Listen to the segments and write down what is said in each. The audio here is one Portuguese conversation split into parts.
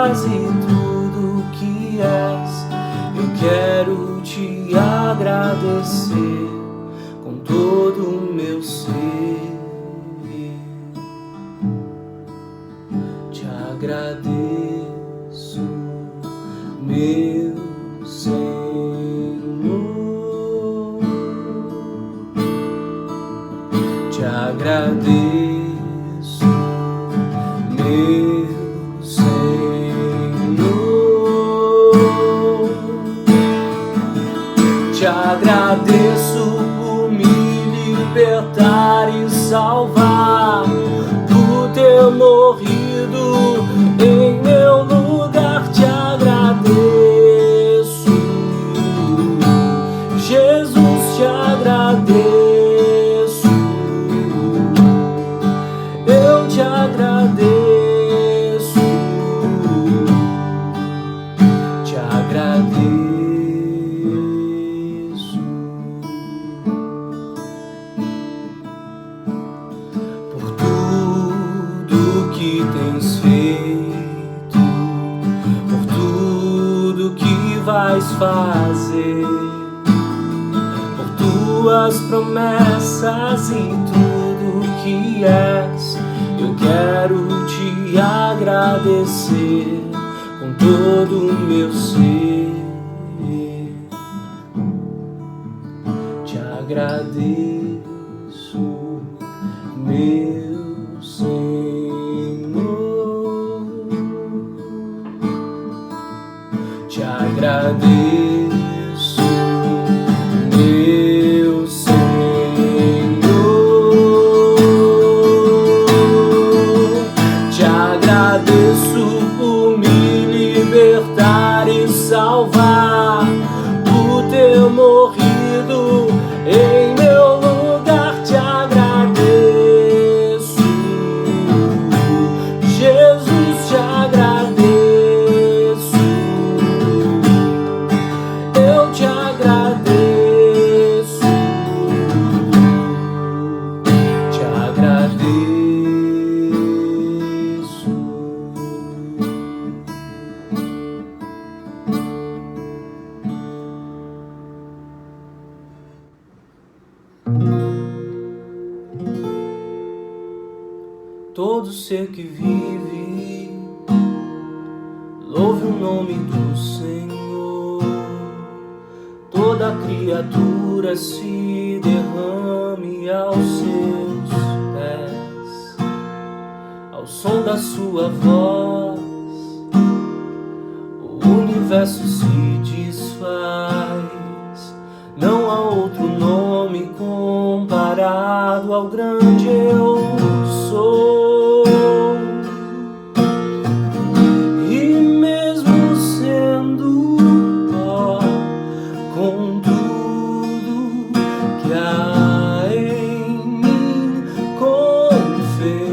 faz e tudo que és. Eu quero te agradecer com todo o meu ser. Te agradeço, meu Senhor. Te agradeço, meu Senhor. Te agradeço por me libertar e salvar, por ter morrido em meu lugar. Te agradeço, Jesus, te agradeço. Eu te agradeço, te agradeço. Por tudo que tens feito, por tudo que vais fazer, por tuas promessas e tudo que és. Eu quero te agradecer com todo o meu ser. Te agradeço, meu Senhor. Te agradeço, meu Senhor. Te agradeço por me libertar e salvar, por ter morrido em meu lugar. Te agradeço, Jesus, te agradeço. Eu te agradeço, te agradeço. Todo ser que vive, louve o nome do Senhor. Toda criatura se derrame aos seus pés, ao som da sua voz. O universo se desfaz. Não há outro nome comparado ao grande eu sou. E mesmo sendo pó, com tudo que há em mim, confessarei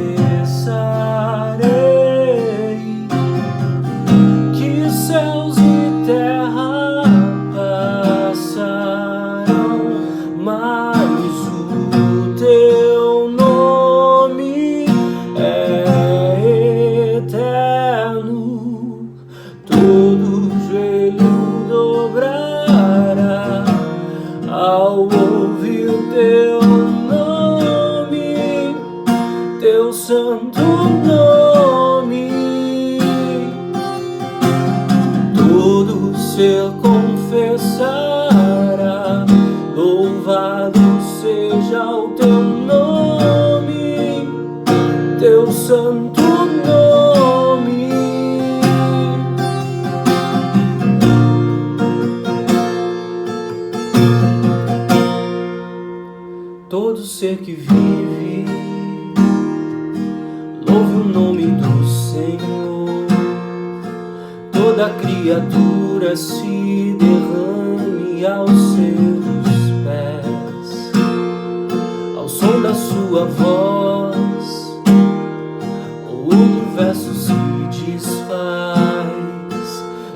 que céus e terra passarão, mas o teu nome é eterno. Todo joelho dobrará ao ouvir teu nome, teu santo nome. Todo ser confessará, louvado seja o teu nome, teu santo nome. Todo ser que vive, louve o nome do Senhor. Toda criatura se derrame aos seus pés, ao som da sua voz. O universo se desfaz.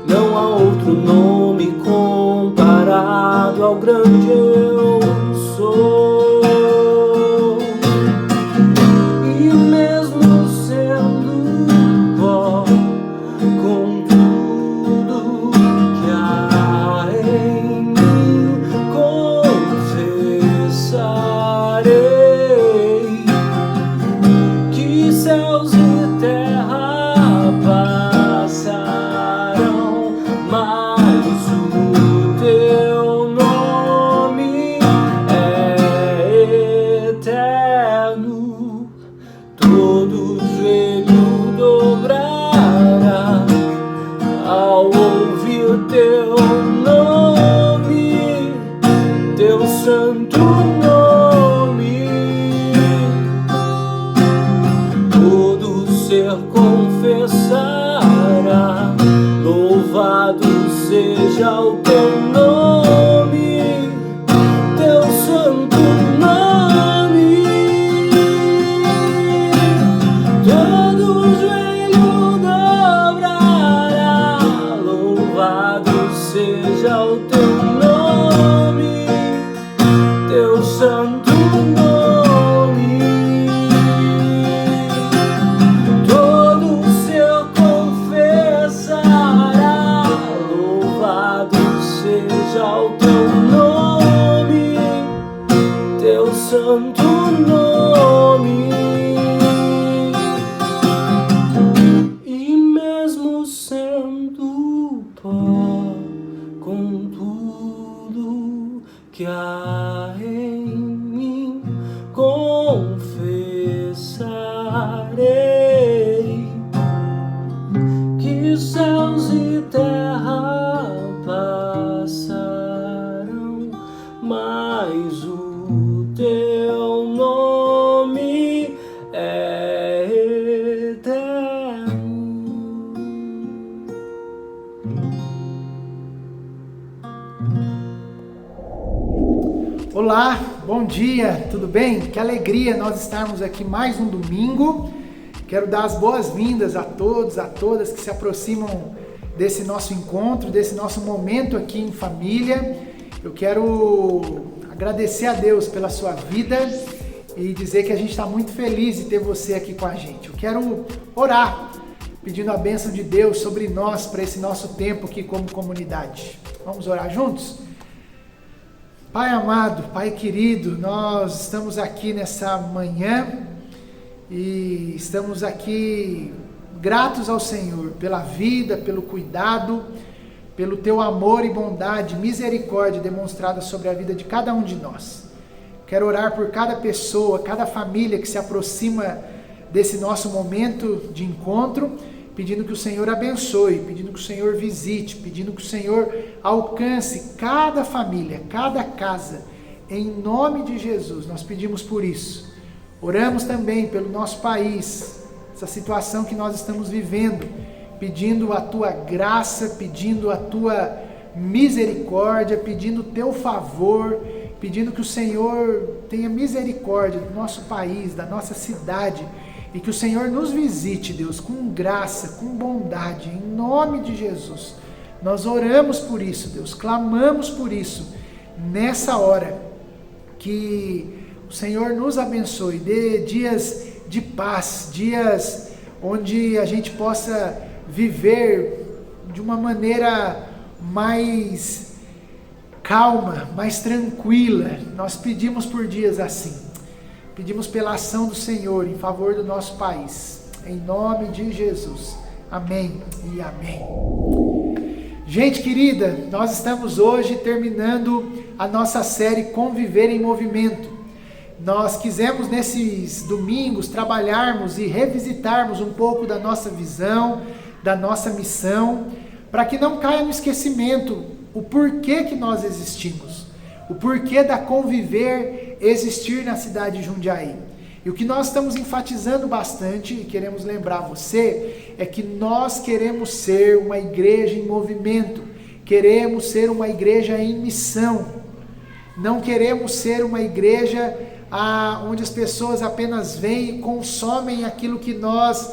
Não há outro nome comparado ao grande eu sou. E mesmo sendo pó, com seja o teu nome, teu santo nome. Todo joelho dobrará, louvado seja o teu nome, teu santo nome. Todo ser confessará, louvado seja o teu nome, teu santo nome. E mesmo sendo pó, com tudo que há em mim, confessarei que céus e terra passarão, mas o teu nome é eterno. Olá, bom dia, tudo bem? Que alegria nós estarmos aqui mais um domingo. Quero dar as boas-vindas a todos, a todas que se aproximam desse nosso encontro, desse nosso momento aqui em família. Eu quero agradecer a Deus pela sua vida e dizer que a gente está muito feliz de ter você aqui com a gente. Eu quero orar, pedindo a bênção de Deus sobre nós para esse nosso tempo aqui como comunidade. Vamos orar juntos? Pai amado, Pai querido, nós estamos aqui nessa manhã e estamos aqui gratos ao Senhor pela vida, pelo cuidado, pelo teu amor e bondade, misericórdia demonstrada sobre a vida de cada um de nós. Quero orar por cada pessoa, cada família que se aproxima desse nosso momento de encontro, pedindo que o Senhor abençoe, pedindo que o Senhor visite, pedindo que o Senhor alcance cada família, cada casa, em nome de Jesus. Nós pedimos por isso. Oramos também pelo nosso país, essa situação que nós estamos vivendo, pedindo a tua graça, pedindo a tua misericórdia, pedindo o teu favor, pedindo que o Senhor tenha misericórdia do nosso país, da nossa cidade, e que o Senhor nos visite, Deus, com graça, com bondade, em nome de Jesus. Nós oramos por isso, Deus, clamamos por isso, nessa hora, que o Senhor nos abençoe, dê dias de paz, dias onde a gente possa viver de uma maneira mais calma, mais tranquila. Nós pedimos por dias assim. Pedimos pela ação do Senhor em favor do nosso país, em nome de Jesus. Amém e amém. Gente querida, nós estamos hoje terminando a nossa série Conviver em Movimento. Nós quisemos nesses domingos trabalharmos e revisitarmos um pouco da nossa visão, da nossa missão, para que não caia no esquecimento o porquê que nós existimos, o porquê da Conviver existir na cidade de Jundiaí. E o que nós estamos enfatizando bastante, e queremos lembrar você, é que nós queremos ser uma igreja em movimento, queremos ser uma igreja em missão, não queremos ser uma igreja onde as pessoas apenas vêm e consomem aquilo que nós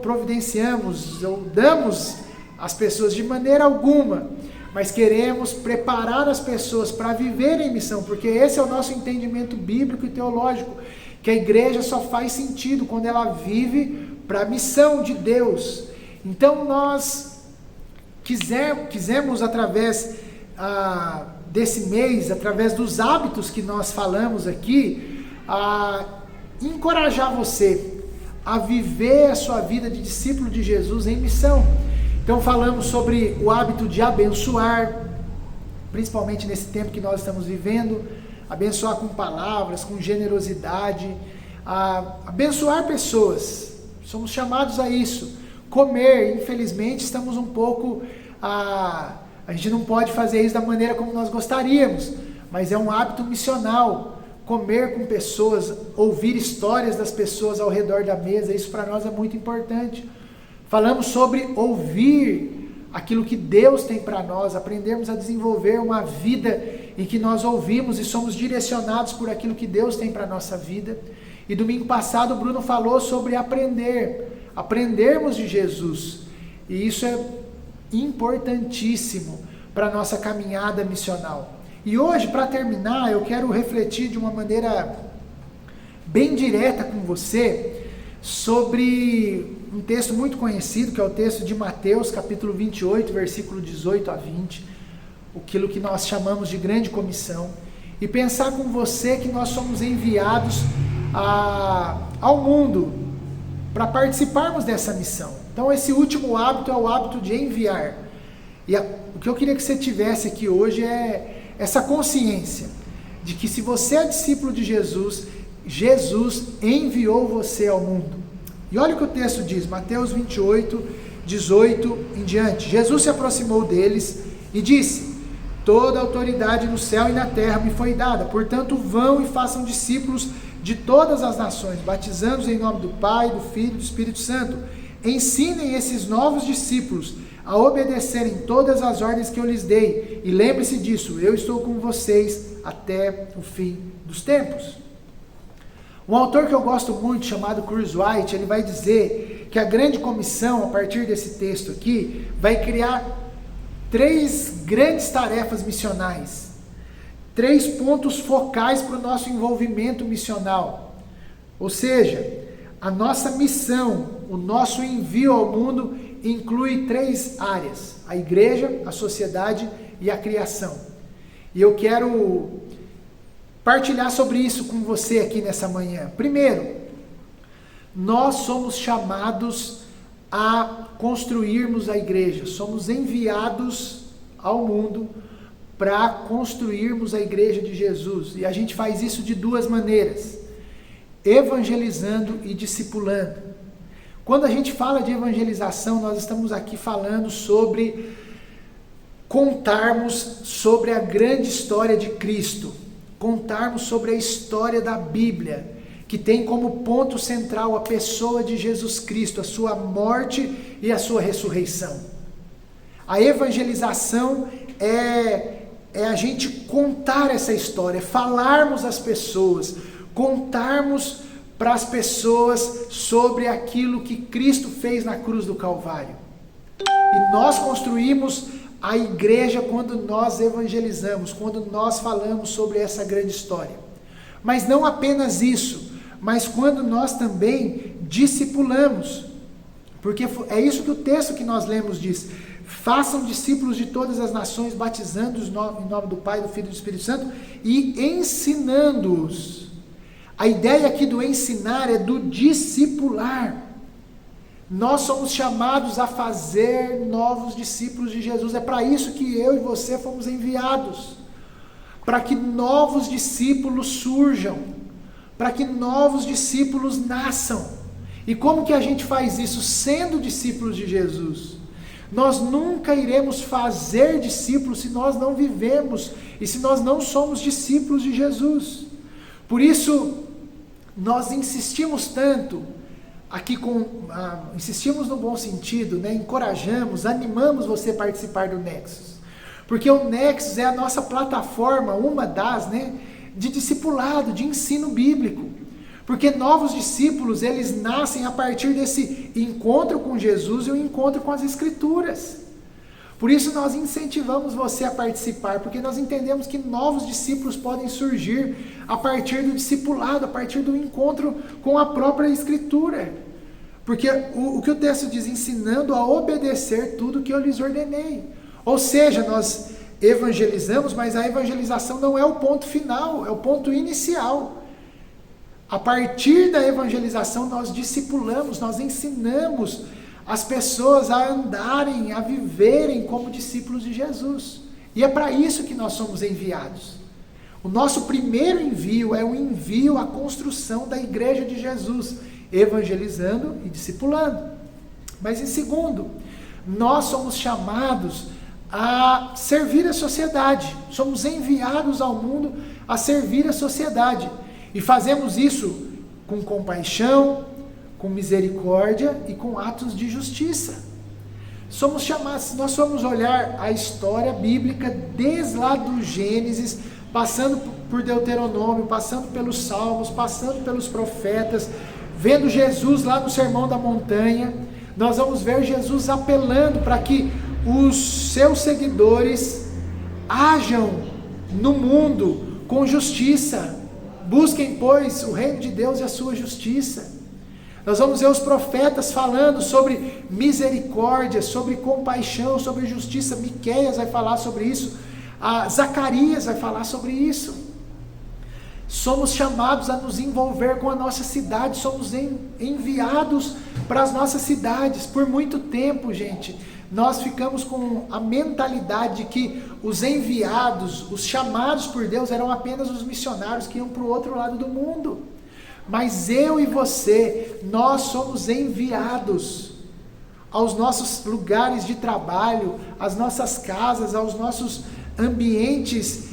providenciamos ou damos às pessoas, de maneira alguma. Mas queremos preparar as pessoas para viverem em missão, porque esse é o nosso entendimento bíblico e teológico, que a igreja só faz sentido quando ela vive para a missão de Deus. Então nós quisemos através desse mês, através dos hábitos que nós falamos aqui, encorajar você a viver a sua vida de discípulo de Jesus em missão. Então falamos sobre o hábito de abençoar, principalmente nesse tempo que nós estamos vivendo, abençoar com palavras, com generosidade, abençoar pessoas, somos chamados a isso. Comer, infelizmente, estamos um pouco, a gente não pode fazer isso da maneira como nós gostaríamos, mas é um hábito missional, comer com pessoas, ouvir histórias das pessoas ao redor da mesa, isso para nós é muito importante. Falamos sobre ouvir aquilo que Deus tem para nós, aprendermos a desenvolver uma vida em que nós ouvimos e somos direcionados por aquilo que Deus tem para a nossa vida. E domingo passado o Bruno falou sobre aprendermos de Jesus. E isso é importantíssimo para a nossa caminhada missional. E hoje, para terminar, eu quero refletir de uma maneira bem direta com você sobre um texto muito conhecido, que é o texto de Mateus, capítulo 28, versículo 18 a 20, aquilo que nós chamamos de grande comissão, e pensar com você que nós somos enviados ao mundo para participarmos dessa missão. Então esse último hábito é o hábito de enviar. E o que eu queria que você tivesse aqui hoje é essa consciência de que se você é discípulo de Jesus, Jesus enviou você ao mundo. E olha o que o texto diz, Mateus 28, 18 em diante. Jesus se aproximou deles e disse: toda a autoridade no céu e na terra me foi dada, portanto vão e façam discípulos de todas as nações, batizando-os em nome do Pai, do Filho e do Espírito Santo. Ensinem esses novos discípulos a obedecerem todas as ordens que eu lhes dei, e lembre-se disso, eu estou com vocês até o fim dos tempos. Um autor que eu gosto muito, chamado Chris White, ele vai dizer que a grande comissão, a partir desse texto aqui, vai criar 3 grandes tarefas missionais, 3 pontos focais para o nosso envolvimento missional. Ou seja, a nossa missão, o nosso envio ao mundo inclui 3 áreas: a igreja, a sociedade e a criação. E eu quero partilhar sobre isso com você aqui nessa manhã. Primeiro, nós somos chamados a construirmos a igreja, somos enviados ao mundo para construirmos a igreja de Jesus, e a gente faz isso de 2 maneiras: evangelizando e discipulando. Quando a gente fala de evangelização, nós estamos aqui falando sobre contarmos sobre a grande história de Cristo, contarmos sobre a história da Bíblia, que tem como ponto central a pessoa de Jesus Cristo, a sua morte e a sua ressurreição. A evangelização é a gente contar essa história, falarmos às pessoas, contarmos para as pessoas sobre aquilo que Cristo fez na cruz do Calvário. E nós construímos a igreja quando nós evangelizamos, quando nós falamos sobre essa grande história. Mas não apenas isso, mas quando nós também discipulamos. Porque é isso que o texto que nós lemos diz: façam discípulos de todas as nações, batizando-os em nome do Pai, do Filho e do Espírito Santo e ensinando-os. A ideia aqui do ensinar é do discipular. Nós somos chamados a fazer novos discípulos de Jesus. É para isso que eu e você fomos enviados. Para que novos discípulos surjam. Para que novos discípulos nasçam. E como que a gente faz isso? Sendo discípulos de Jesus. Nós nunca iremos fazer discípulos se nós não vivemos e se nós não somos discípulos de Jesus. Por isso, nós insistimos tanto aqui, insistimos no bom sentido, né? Encorajamos, animamos você a participar do Nexus. Porque o Nexus é a nossa plataforma, uma das, né, de discipulado, de ensino bíblico. Porque novos discípulos, eles nascem a partir desse encontro com Jesus e o encontro com as Escrituras. Por isso nós incentivamos você a participar, porque nós entendemos que novos discípulos podem surgir a partir do discipulado, a partir do encontro com a própria Escritura. Porque o que o texto diz, ensinando a obedecer tudo que eu lhes ordenei. Ou seja, nós evangelizamos, mas a evangelização não é o ponto final, é o ponto inicial. A partir da evangelização nós discipulamos, nós ensinamos as pessoas a andarem, a viverem como discípulos de Jesus. E é para isso que nós somos enviados. O nosso primeiro envio é o envio à construção da igreja de Jesus, evangelizando e discipulando. Mas em segundo, nós somos chamados a servir a sociedade. Somos enviados ao mundo a servir a sociedade. E fazemos isso com compaixão, com misericórdia e com atos de justiça. somos chamados, se nós formos olhar a história bíblica, desde lá do Gênesis, passando por Deuteronômio, passando pelos Salmos, passando pelos profetas, vendo Jesus lá no Sermão da Montanha, nós vamos ver Jesus apelando para que os seus seguidores hajam no mundo com justiça. Busquem, pois, o reino de Deus e a sua justiça. Nós vamos ver os profetas falando sobre misericórdia, sobre compaixão, sobre justiça. Miqueias vai falar sobre isso. Zacarias vai falar sobre isso. Somos chamados a nos envolver com a nossa cidade, somos enviados para as nossas cidades. Por muito tempo, gente, nós ficamos com a mentalidade de que os enviados, os chamados por Deus, eram apenas os missionários que iam para o outro lado do mundo. Mas eu e você, nós somos enviados aos nossos lugares de trabalho, às nossas casas, aos nossos ambientes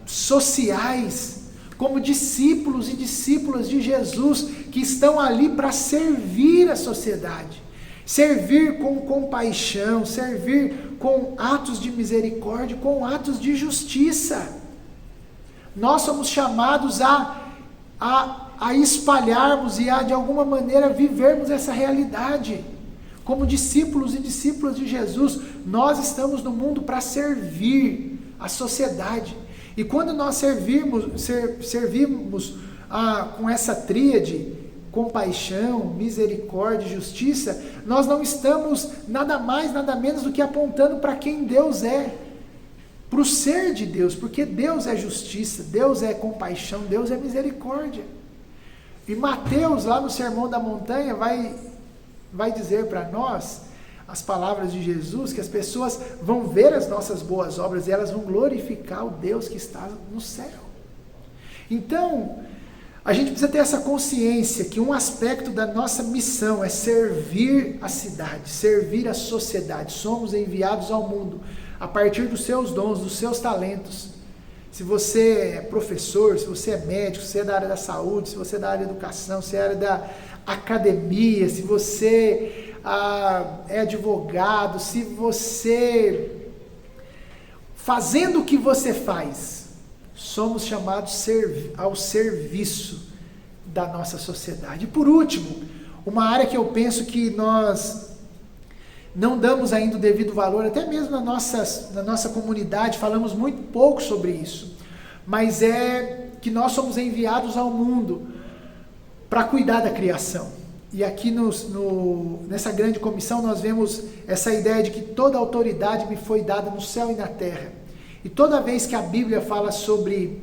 sociais, como discípulos e discípulas de Jesus, que estão ali para servir a sociedade, servir com compaixão, servir com atos de misericórdia, com atos de justiça. Nós somos chamados a espalharmos e a, de alguma maneira, vivermos essa realidade. Como discípulos e discípulas de Jesus, nós estamos no mundo para servir a sociedade. E quando nós servimos com essa tríade, compaixão, misericórdia e justiça, nós não estamos nada mais, nada menos do que apontando para quem Deus é, para o ser de Deus, porque Deus é justiça, Deus é compaixão, Deus é misericórdia. E Mateus, lá no Sermão da Montanha, vai dizer para nós, as palavras de Jesus, que as pessoas vão ver as nossas boas obras e elas vão glorificar o Deus que está no céu. Então, a gente precisa ter essa consciência que um aspecto da nossa missão é servir a cidade, servir a sociedade. Somos enviados ao mundo a partir dos seus dons, dos seus talentos. Se você é professor, se você é médico, se você é da área da saúde, se você é da área da educação, se você é da área da academia, se você é advogado, se você, fazendo o que você faz, somos chamados ao serviço da nossa sociedade. E por último, uma área que eu penso que nós não damos ainda o devido valor, até mesmo na nossa comunidade, falamos muito pouco sobre isso, mas é que nós somos enviados ao mundo para cuidar da criação. E aqui nessa grande comissão nós vemos essa ideia de que toda autoridade me foi dada no céu e na terra. E toda vez que a Bíblia fala sobre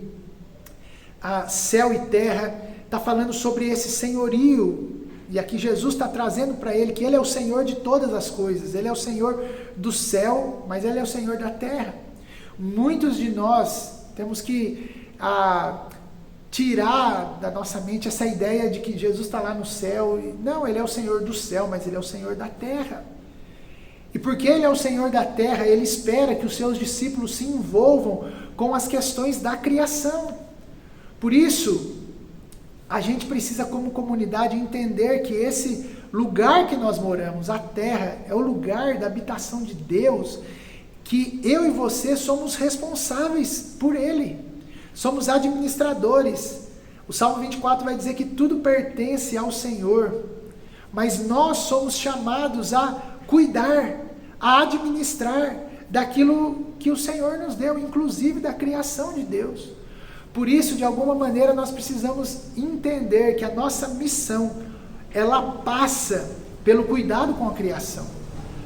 céu e terra, está falando sobre esse senhorio. E aqui Jesus está trazendo para ele que ele é o Senhor de todas as coisas. Ele é o Senhor do céu, mas ele é o Senhor da terra. Muitos de nós temos que tirar da nossa mente essa ideia de que Jesus está lá no céu. Não, ele é o Senhor do céu, mas ele é o Senhor da terra. E porque ele é o Senhor da terra, ele espera que os seus discípulos se envolvam com as questões da criação. Por isso, a gente precisa, como comunidade, entender que esse lugar que nós moramos, a terra, é o lugar da habitação de Deus, que eu e você somos responsáveis por ele. Somos administradores. O Salmo 24 vai dizer que tudo pertence ao Senhor, mas nós somos chamados a cuidar, a administrar daquilo que o Senhor nos deu, inclusive da criação de Deus. Por isso, de alguma maneira, nós precisamos entender que a nossa missão, ela passa pelo cuidado com a criação.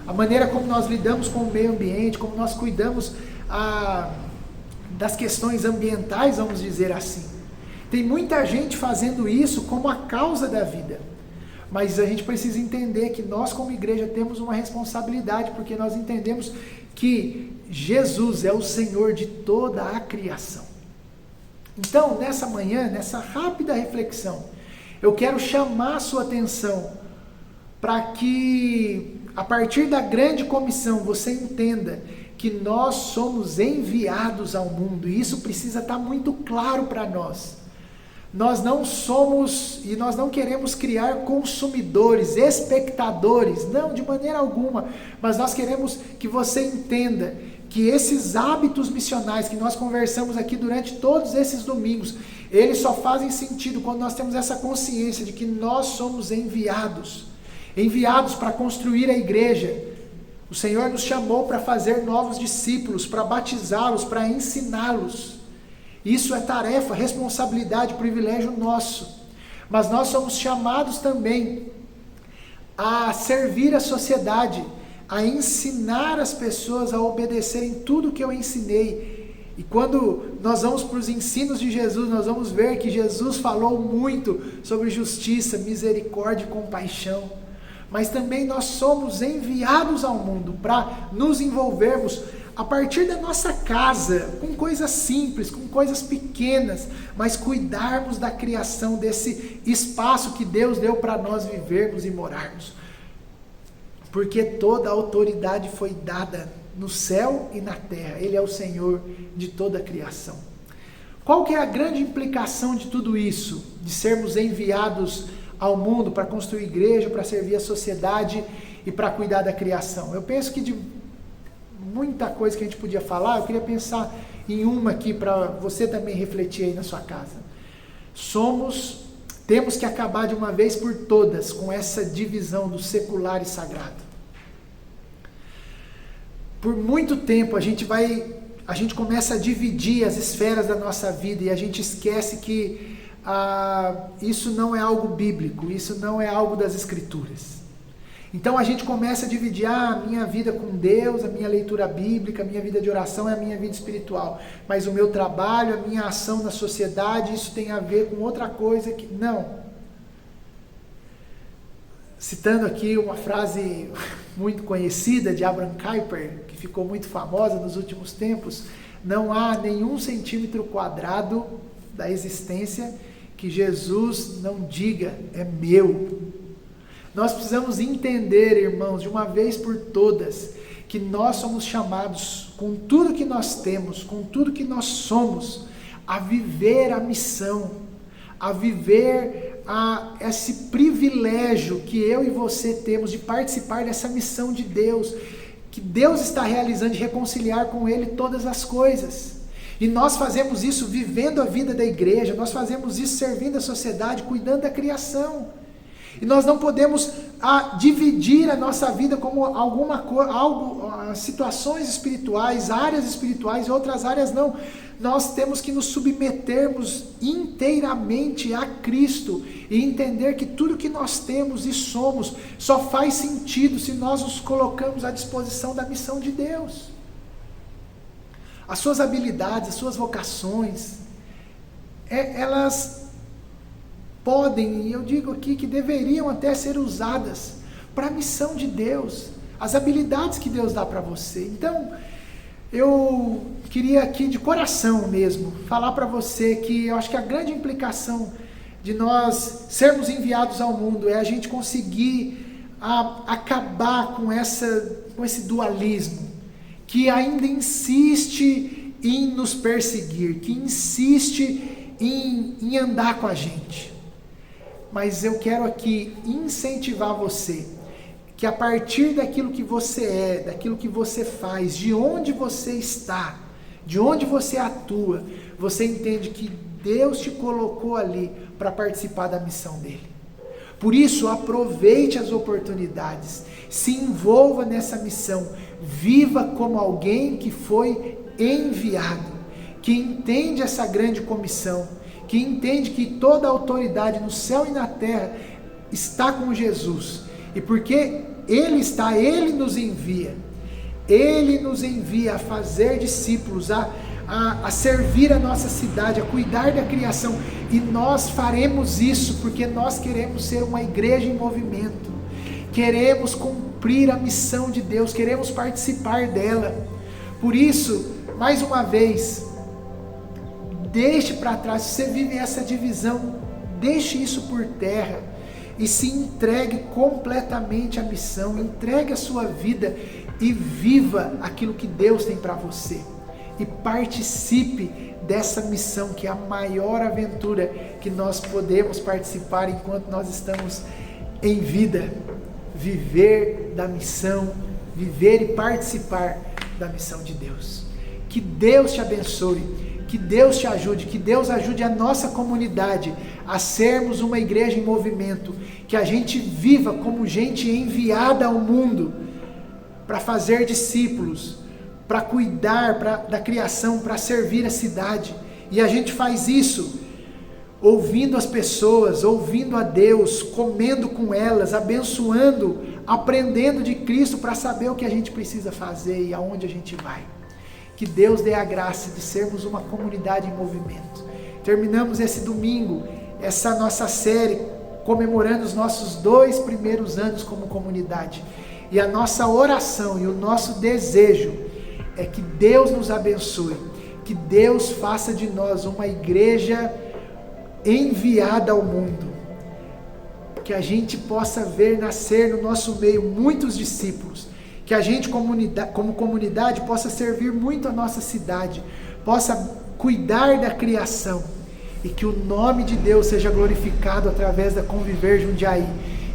A maneira como nós lidamos com o meio ambiente, como nós cuidamos das questões ambientais, vamos dizer assim. Tem muita gente fazendo isso como a causa da vida. Mas a gente precisa entender que nós, como igreja, temos uma responsabilidade, porque nós entendemos que Jesus é o Senhor de toda a criação. Então, nessa manhã, nessa rápida reflexão, eu quero chamar a sua atenção para que, a partir da grande comissão, você entenda que nós somos enviados ao mundo, e isso precisa estar muito claro para nós. nós não somos e nós não queremos criar consumidores, espectadores, não, de maneira alguma, mas nós queremos que você entenda que esses hábitos missionais que nós conversamos aqui durante todos esses domingos, eles só fazem sentido quando nós temos essa consciência de que nós somos enviados para construir a igreja. O Senhor nos chamou para fazer novos discípulos, para batizá-los, para ensiná-los. Isso é tarefa, responsabilidade, privilégio nosso. Mas nós somos chamados também a servir a sociedade, a ensinar as pessoas a obedecerem tudo que eu ensinei. E quando nós vamos para os ensinos de Jesus, nós vamos ver que Jesus falou muito sobre justiça, misericórdia e compaixão. Mas também nós somos enviados ao mundo para nos envolvermos a partir da nossa casa, com coisas simples, com coisas pequenas, mas cuidarmos da criação desse espaço que Deus deu para nós vivermos e morarmos. Porque toda a autoridade foi dada no céu e na terra. Ele é o Senhor de toda a criação. Qual que é a grande implicação de tudo isso? De sermos enviados ao mundo para construir igreja, para servir a sociedade e para cuidar da criação? Eu penso que de muita coisa que a gente podia falar, eu queria pensar em uma aqui para você também refletir aí na sua casa. Temos que acabar de uma vez por todas com essa divisão do secular e sagrado. Por muito tempo a gente começa a dividir as esferas da nossa vida e a gente esquece que isso não é algo bíblico, isso não é algo das Escrituras. Então a gente começa a dividir a minha vida com Deus, a minha leitura bíblica, a minha vida de oração é a minha vida espiritual. Mas o meu trabalho, a minha ação na sociedade, isso tem a ver com outra coisa que... Não. Citando aqui uma frase muito conhecida de Abraham Kuyper, que ficou muito famosa nos últimos tempos, não há nenhum centímetro quadrado da existência que Jesus não diga, é meu. Nós precisamos entender, irmãos, de uma vez por todas, que nós somos chamados, com tudo que nós temos, com tudo que nós somos, a viver a missão, a viver esse privilégio que eu e você temos de participar dessa missão de Deus, que Deus está realizando, de reconciliar com Ele todas as coisas. E nós fazemos isso vivendo a vida da igreja, nós fazemos isso servindo a sociedade, cuidando da criação. E nós não podemos dividir a nossa vida como situações espirituais, áreas espirituais e outras áreas não. Nós temos que nos submetermos inteiramente a Cristo e entender que tudo que nós temos e somos só faz sentido se nós nos colocamos à disposição da missão de Deus. As suas habilidades, as suas vocações, elas podem, e eu digo aqui que deveriam até ser usadas para a missão de Deus, as habilidades que Deus dá para você. Então, eu queria aqui de coração mesmo, falar para você que eu acho que a grande implicação de nós sermos enviados ao mundo é a gente conseguir acabar com esse dualismo, que ainda insiste em nos perseguir, que insiste em andar com a gente. Mas eu quero aqui incentivar você, que a partir daquilo que você é, daquilo que você faz, de onde você está, de onde você atua, você entende que Deus te colocou ali para participar da missão dele. Por isso, aproveite as oportunidades, se envolva nessa missão, viva como alguém que foi enviado, que entende essa grande comissão, que entende que toda a autoridade no céu e na terra está com Jesus. E porque Ele nos envia a fazer discípulos, a servir a nossa cidade, a cuidar da criação. E nós faremos isso porque nós queremos ser uma igreja em movimento. Queremos cumprir a missão de Deus, queremos participar dela. Por isso, mais uma vez, deixe para trás, se você vive essa divisão, deixe isso por terra e se entregue completamente à missão, entregue a sua vida e viva aquilo que Deus tem para você. e participe dessa missão, que é a maior aventura que nós podemos participar enquanto nós estamos em vida. Viver da missão, viver e participar da missão de Deus. Que Deus te abençoe, que Deus te ajude, que Deus ajude a nossa comunidade a sermos uma igreja em movimento, que a gente viva como gente enviada ao mundo para fazer discípulos, para cuidar da criação, para servir a cidade. E a gente faz isso ouvindo as pessoas, ouvindo a Deus, comendo com elas, abençoando, aprendendo de Cristo para saber o que a gente precisa fazer e aonde a gente vai. Que Deus dê a graça de sermos uma comunidade em movimento. Terminamos esse domingo, essa nossa série, comemorando os nossos 2 primeiros anos como comunidade. E a nossa oração e o nosso desejo é que Deus nos abençoe, que Deus faça de nós uma igreja enviada ao mundo, que a gente possa ver nascer no nosso meio muitos discípulos, que a gente como comunidade possa servir muito a nossa cidade, possa cuidar da criação, e que o nome de Deus seja glorificado através da Conviver Jundiaí,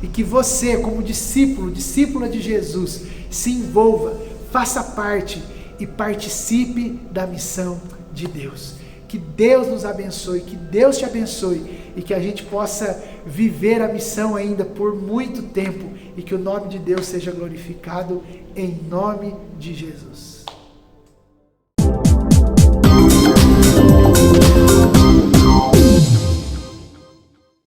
e que você, como discípulo, discípula de Jesus, se envolva, faça parte e participe da missão de Deus. Que Deus nos abençoe, que Deus te abençoe, e que a gente possa viver a missão ainda por muito tempo, e que o nome de Deus seja glorificado em nome de Jesus.